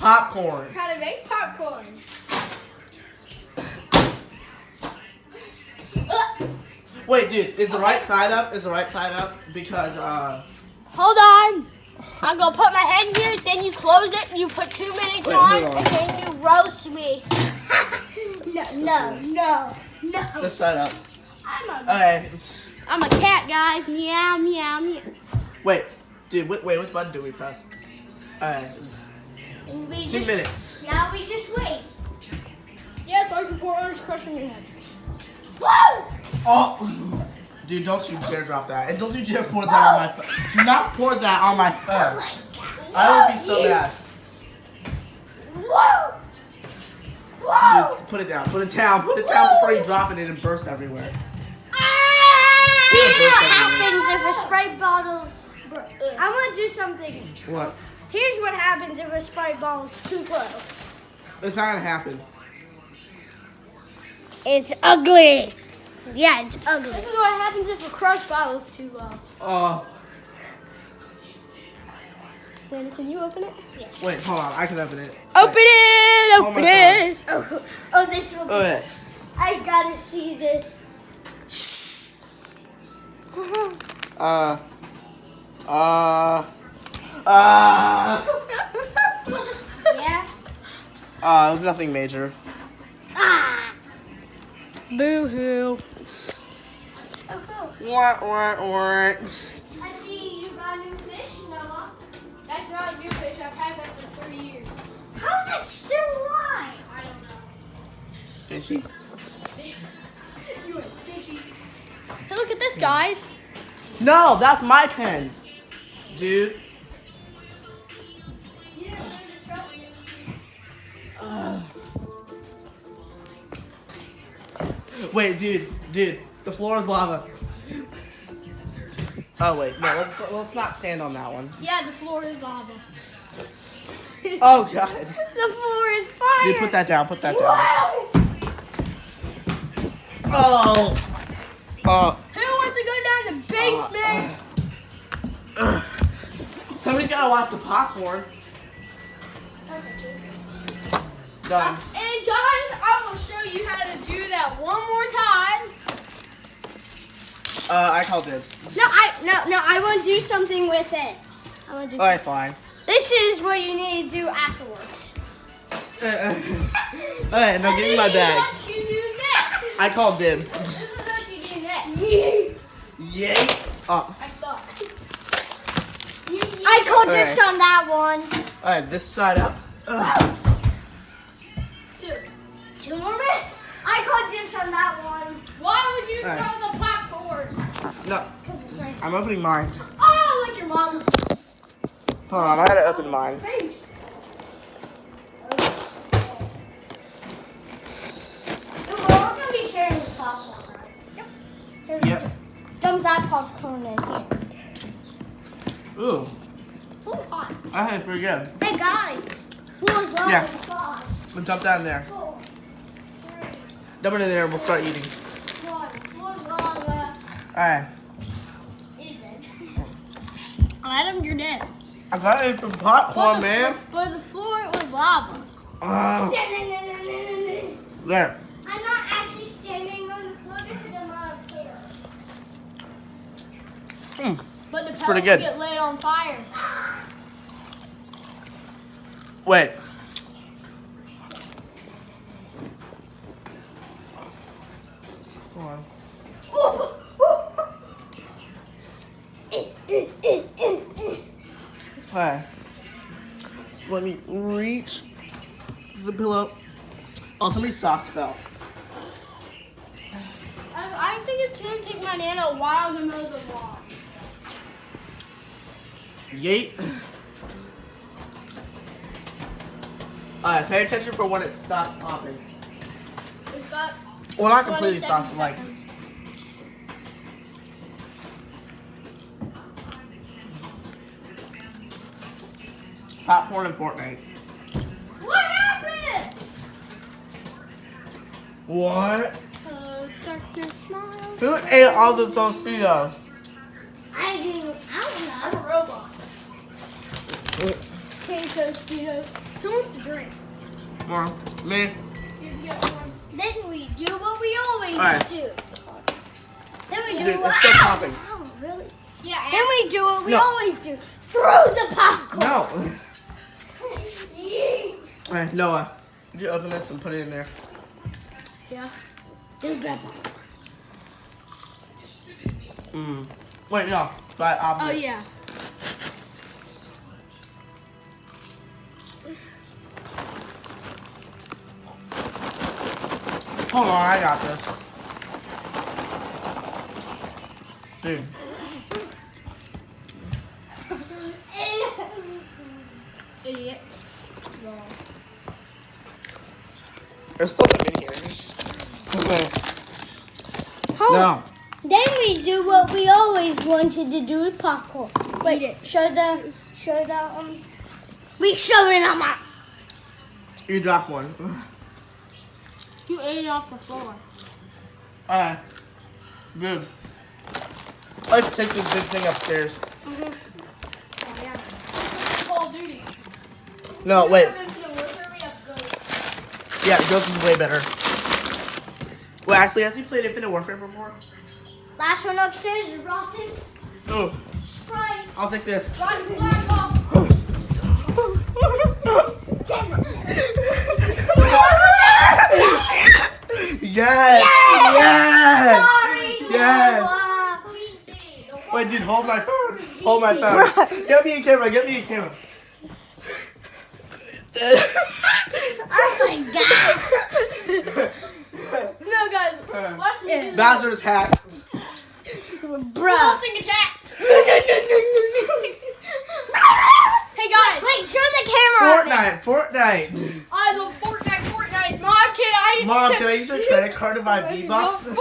popcorn. How to make popcorn. Wait, dude, is the right side up? Is the right side up? Because, Hold on. I'm going to put my head here, then you close it, you put 2 minutes Wait, on, hold on. and then you roast me. No. this side up. I'm Okay. a cat, guys. Meow, meow, meow. Wait, dude, wait, which button do we press? Alright. And we 2 minutes. Now we just wait. Yeah, so I can pour Orange Crush on your head. Woo! Oh! Dude, don't you dare drop that. And don't you dare pour that on my phone. Do not pour that on my phone. Oh my God. I would be so mad. Whoa! Whoa! Just put it down. Put it down. Put it down before you drop it and it bursts everywhere. Here's what happens if a Sprite bottle... I want to do something. What? Here's what happens if a Sprite bottle is too low. It's not gonna happen. It's ugly. Yeah, it's ugly. This is what happens if a Crush bottle is too low. Xander, can you open it? Yes. Wait, hold on. I can open it. Open it! Open my it! Oh, this will be... Okay. I gotta see this. Yeah? It was nothing major. Ah! Boo-hoo. Oh, cool. What? I see you got a new fish, Noah. That's not a new fish. I've had that for 3 years. How is it still alive? I don't know. Fishy? Fish. You went fishy. Hey, look at this, guys. No, that's my pen. Dude. Yeah, there's a trouble. Wait, dude, the floor is lava. Oh wait, no, let's not stand on that one. Yeah, the floor is lava. Oh god. The floor is fire. Dude, put that down, put that down. Wow. Oh. Who wants to go down the basement? Somebody's gotta watch the popcorn. It's done. And guys, I will show you how to do that one more time. I call dibs. No, I want to do something with it. I want to do. Alright, fine. This is what you need to do afterwards. Alright, now give me my bag. What you do next? I call dibs. This is what you do next. Yay. Oh. I suck. I called Okay. dibs on that one. Alright, this side up. Two more minutes. I called dibs on that one. Why would you Alright. throw the popcorn? No, I'm opening mine. Oh, like your mom. Hold on, I had to open mine. We're all gonna be sharing this popcorn, right? Yep. Yep. Dump that popcorn in here. Ooh, Oh, hot. I had it pretty good. Hey guys, floor's lava. Yeah. 5, Dump that in there. 4, 3, Dump it in there and we'll start eating. 1. Floor's lava. Alright. He's dead. Adam, you're dead. I got it from popcorn, man. But the floor was lava. There. I'm not actually standing on the floor because I'm on a chair. But the pretty pellets good. get lit on fire. Wait. Hold on. Alright. So let me reach the pillow. Oh, somebody's socks fell. I think it's going to take my Nana a while to mow the lawn. Yeet. Alright, pay attention for when it stops popping. We've got Well, not completely 27 stops, but like. seconds. Popcorn and Fortnite. What happened? What? Hello, darkness, smile. Who ate all the Tostitos? I don't know. I'm a robot. King Tostitos. Who wants a drink? More. Me. Then we do what we always Alright. do. Then we do Dude, what it's still popping. Oh, really? Yeah. Then we do what we No. always do. Throw the popcorn. No. Alright, Noah. You open this and put it in there. Yeah. Just grab it. Wait, no. But Oh, yeah. Hold on, I got this. Dude. Idiot. There's still some in here. Okay. No. Then we do what we always wanted to do with popcorn. Wait, show the, we show it on my. You dropped one. You ate it off the floor. Alright. Good. Let's take this big thing upstairs. Call of Duty. No, wait. Yeah, Ghost is way better. Well, actually, has he played Infinite Warfare before? Last one upstairs is Ross's Oh, Sprite. I'll take this. Run flag off. Yes! Yes! Sorry, Yes! Noah. Wait, dude, hold my phone. Hold my phone. Get me a camera. Get me a camera. Oh my gosh. No, guys, watch me do Bowser's hat. Bro. Sing attack. Hey guys. Wait, show the camera. Fortnite. I love Fortnite. Mom, can I Mom, can I use your credit card to buy V-Bucks? Fortnite.